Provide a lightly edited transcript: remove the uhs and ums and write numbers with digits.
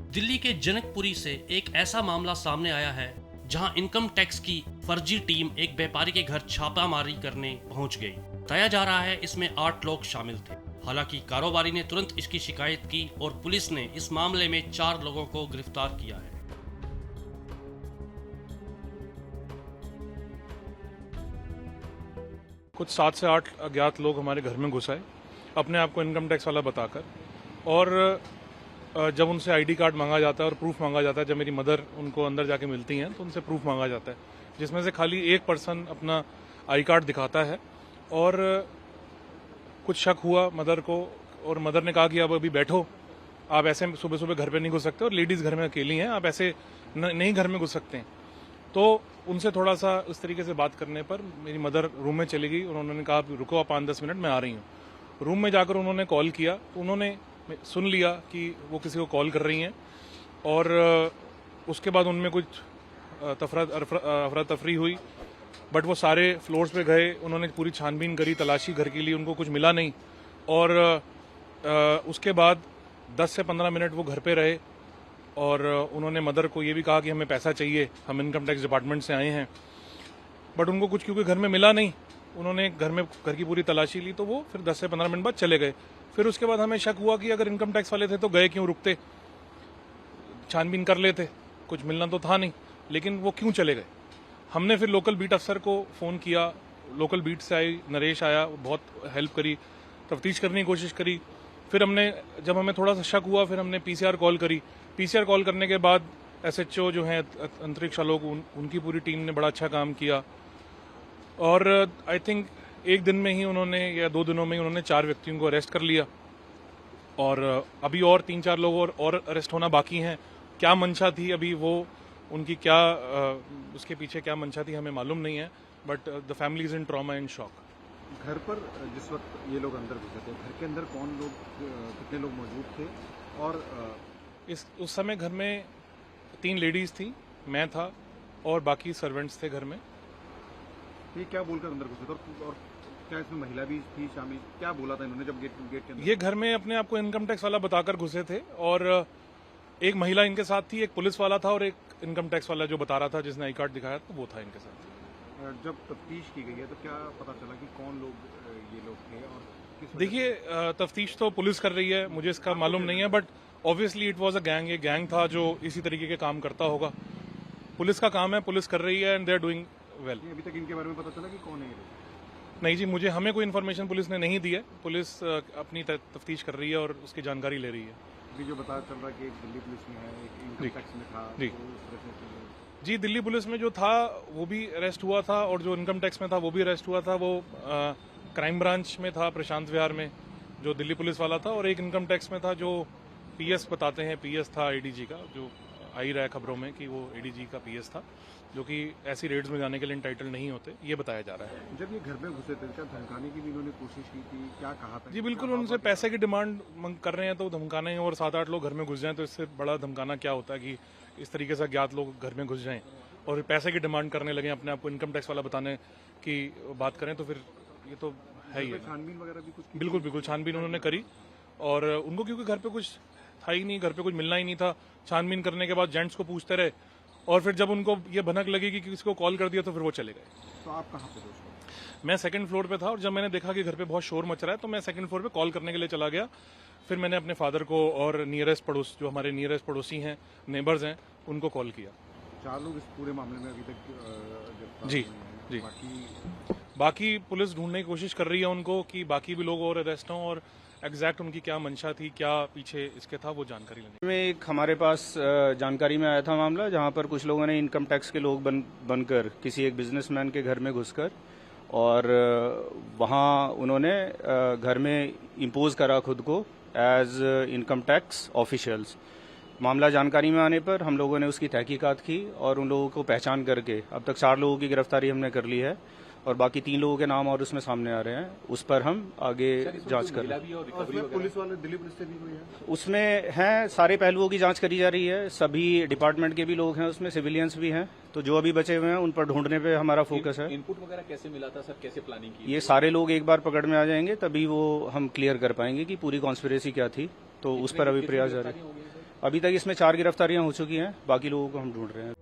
दिल्ली के जनकपुरी से एक ऐसा मामला सामने आया है जहां इनकम टैक्स की फर्जी टीम एक व्यापारी के घर छापामारी करने पहुंच गई। बताया जा रहा है इसमें 8 लोग शामिल थे। हालांकि कारोबारी ने तुरंत इसकी शिकायत की और पुलिस ने इस मामले में 4 लोगों को गिरफ्तार किया है। कुछ 7 से 8 अज्ञात लोग हमारे घर में घुस आए अपने आप को इनकम टैक्स वाला बताकर, और जब उनसे आईडी कार्ड मांगा जाता है और प्रूफ मांगा जाता है, जब मेरी मदर उनको अंदर जाके मिलती हैं तो उनसे प्रूफ मांगा जाता है, जिसमें से खाली एक पर्सन अपना आई कार्ड दिखाता है। और कुछ शक हुआ मदर को, और मदर ने कहा कि अब अभी बैठो, आप ऐसे सुबह सुबह घर पे नहीं घुस सकते, और लेडीज़ घर में अकेली हैं, आप ऐसे नहीं घर में घुस सकते हैं। तो उनसे थोड़ा सा उस तरीके से बात करने पर मेरी मदर रूम में चली गई। उन्होंने कहा रुको, आप 5-10 मिनट में आ रही हूँ। रूम में जाकर उन्होंने कॉल किया, उन्होंने सुन लिया कि वो किसी को कॉल कर रही हैं, और उसके बाद उनमें कुछ अफरा तफरी हुई। बट वो सारे फ्लोर्स पे गए, उन्होंने पूरी छानबीन करी, तलाशी घर के लिए, उनको कुछ मिला नहीं। और उसके बाद 10 से 15 मिनट वो घर पे रहे, और उन्होंने मदर को ये भी कहा कि हमें पैसा चाहिए, हम इनकम टैक्स डिपार्टमेंट से आए हैं। बट उनको कुछ क्योंकि घर में मिला नहीं, उन्होंने घर की पूरी तलाशी ली, तो वो फिर 10 से 15 मिनट बाद चले गए। फिर उसके बाद हमें शक हुआ कि अगर इनकम टैक्स वाले थे तो गए क्यों, रुकते, छानबीन कर लेते, कुछ मिलना तो था नहीं, लेकिन वो क्यों चले गए। हमने फिर लोकल बीट अफसर को फ़ोन किया, लोकल बीट से आई, नरेश आया, बहुत हेल्प करी, तफ्तीश करने की कोशिश करी। फिर जब हमें थोड़ा सा शक हुआ, फिर हमने पीसीआर कॉल करी। पीसीआर कॉल करने के बाद एसएचओ जो हैं अंतरिक्ष आलोक, उनकी पूरी टीम ने बड़ा अच्छा काम किया, और आई थिंक एक दिन में ही उन्होंने, या 2 दिनों में ही उन्होंने 4 व्यक्तियों को अरेस्ट कर लिया, और अभी और 3-4 लोग और अरेस्ट होना बाकी हैं। क्या मंशा थी अभी वो, उनकी क्या उसके पीछे क्या मंशा थी हमें मालूम नहीं है, but the family is in trauma and shock. घर पर जिस वक्त ये लोग अंदर घुसे थे, घर के अंदर कौन लोग, कितने लोग मौजूद थे? और उस समय घर में 3 लेडीज थी, मैं था, और बाकी सर्वेंट्स थे घर में। ये क्या बोलकर अंदर घुसे थे, और क्या इसमें महिला भी थी शामिल? क्या बोला था इन्होंने जब गेट के अंदर? ये घर में अपने आप को इनकम टैक्स वाला बताकर घुसे थे, और एक महिला इनके साथ थी, एक पुलिस वाला था, और एक इनकम टैक्स वाला जो बता रहा था, जिसने आई कार्ड दिखाया, तो वो था इनके साथ। जब तफ्तीश की गई है तो क्या पता चला कि कौन लोग ये लोग थे, और किस? देखिए, तफ्तीश तो पुलिस कर रही है, मुझे इसका मालूम नहीं है, but obviously it was a gang. ये गैंग था जो इसी तरीके के काम करता होगा। पुलिस का काम है, पुलिस कर रही है, and they are doing well. अभी तक इनके बारे में पता चला कि कौन है ये लोग? नहीं जी, हमें कोई इन्फॉर्मेशन पुलिस ने नहीं दी है। पुलिस अपनी तफ्तीश कर रही है और उसकी जानकारी ले रही है। अभी जो पता चल रहा है कि एक दिल्ली पुलिस में है, एक इनकम टैक्स में था, जी। तो उस तरह से जी, दिल्ली पुलिस में जो था वो भी अरेस्ट हुआ था, और जो इनकम टैक्स में था वो भी अरेस्ट हुआ था। वो क्राइम ब्रांच में था, प्रशांत विहार में, जो दिल्ली पुलिस वाला था, और एक इनकम टैक्स में था जो पीएस बताते हैं, पीएस था एडीजी का, जो आ ही रहा है खबरों में कि वो एडीजी का पीएस था, जो कि ऐसी रेड्स में जाने के लिए इंटाइटल नहीं होते, ये बताया जा रहा है। जब ये घर में घुसे थे, क्या धमकाने की भी इन्होंने कोशिश की थी? क्या कहा था? जी बिल्कुल, उनसे पैसे की डिमांड कर रहे हैं तो धमकाना ही, और 7-8 लोग घर में घुस जाएं तो इससे बड़ा धमकाना क्या होता है कि इस तरीके से अज्ञात लोग घर में घुस जाएं और पैसे की डिमांड करने लगे, अपने आप को इनकम टैक्स वाला बताने की बात करें, तो फिर ये तो है ही। छानबीन वगैरह भी कुछ की? बिल्कुल छानबीन उन्होंने करी, और उनको क्योंकि घर पे कुछ था ही नहीं, घर पे कुछ मिलना ही नहीं था। छानबीन करने के बाद जेंट्स को पूछते रहे, और फिर जब उनको ये भनक लगी कि किसी को कॉल कर दिया, तो फिर वो चले गए। तो आप कहाँ पे थे? मैं 2nd फ्लोर पे था, और जब मैंने देखा कि घर पे बहुत शोर मच रहा है, तो मैं 2nd फ्लोर पे कॉल करने के लिए चला गया। फिर मैंने अपने फादर को और जो हमारे नियरेस्ट पड़ोसी हैं, नेबर्स हैं, उनको कॉल किया। 4 लोग इस पूरे मामले में अभी तक गिरफ्तार जी, हुए हैं। जी। बाकी पुलिस ढूंढने की कोशिश कर रही है उनको, कि बाकी भी लोग और अरेस्ट हों, और एग्जैक्ट उनकी क्या मंशा थी, क्या पीछे इसके था, वो जानकारी लेने में एक हमारे पास जानकारी में आया था मामला, जहां पर कुछ लोगों ने इनकम टैक्स के लोग बनकर किसी एक बिजनेसमैन के घर में घुसकर, और वहां उन्होंने घर में इम्पोज करा खुद को एज इनकम टैक्स ऑफिशियल्स। मामला जानकारी में आने पर हम लोगों ने उसकी तहकीकात की, और उन लोगों को पहचान करके अब तक 4 लोगों की गिरफ्तारी हमने कर ली है, और बाकी 3 लोगों के नाम और उसमें सामने आ रहे हैं। उस पर हम आगे जांच कर रहे हैं। पुलिस वाले, दिल्ली पुलिस से भी हुई है? उसमें हैं, सारे पहलुओं की जांच करी जा रही है, सभी डिपार्टमेंट के भी लोग हैं उसमें, सिविलियंस भी हैं, तो जो अभी बचे हुए हैं उन पर ढूंढने पे हमारा फोकस है। इनपुट वगैरह कैसे मिला था सर, कैसे प्लानिंग की? ये सारे लोग एक बार पकड़ में आ जाएंगे, तभी वो हम क्लियर कर पाएंगे कि पूरी कॉन्स्पिरेसी क्या थी, तो उस पर अभी प्रयास जारी है। अभी तक इसमें 4 गिरफ्तारियां हो चुकी हैं, बाकी लोगों को हम ढूंढ रहे हैं।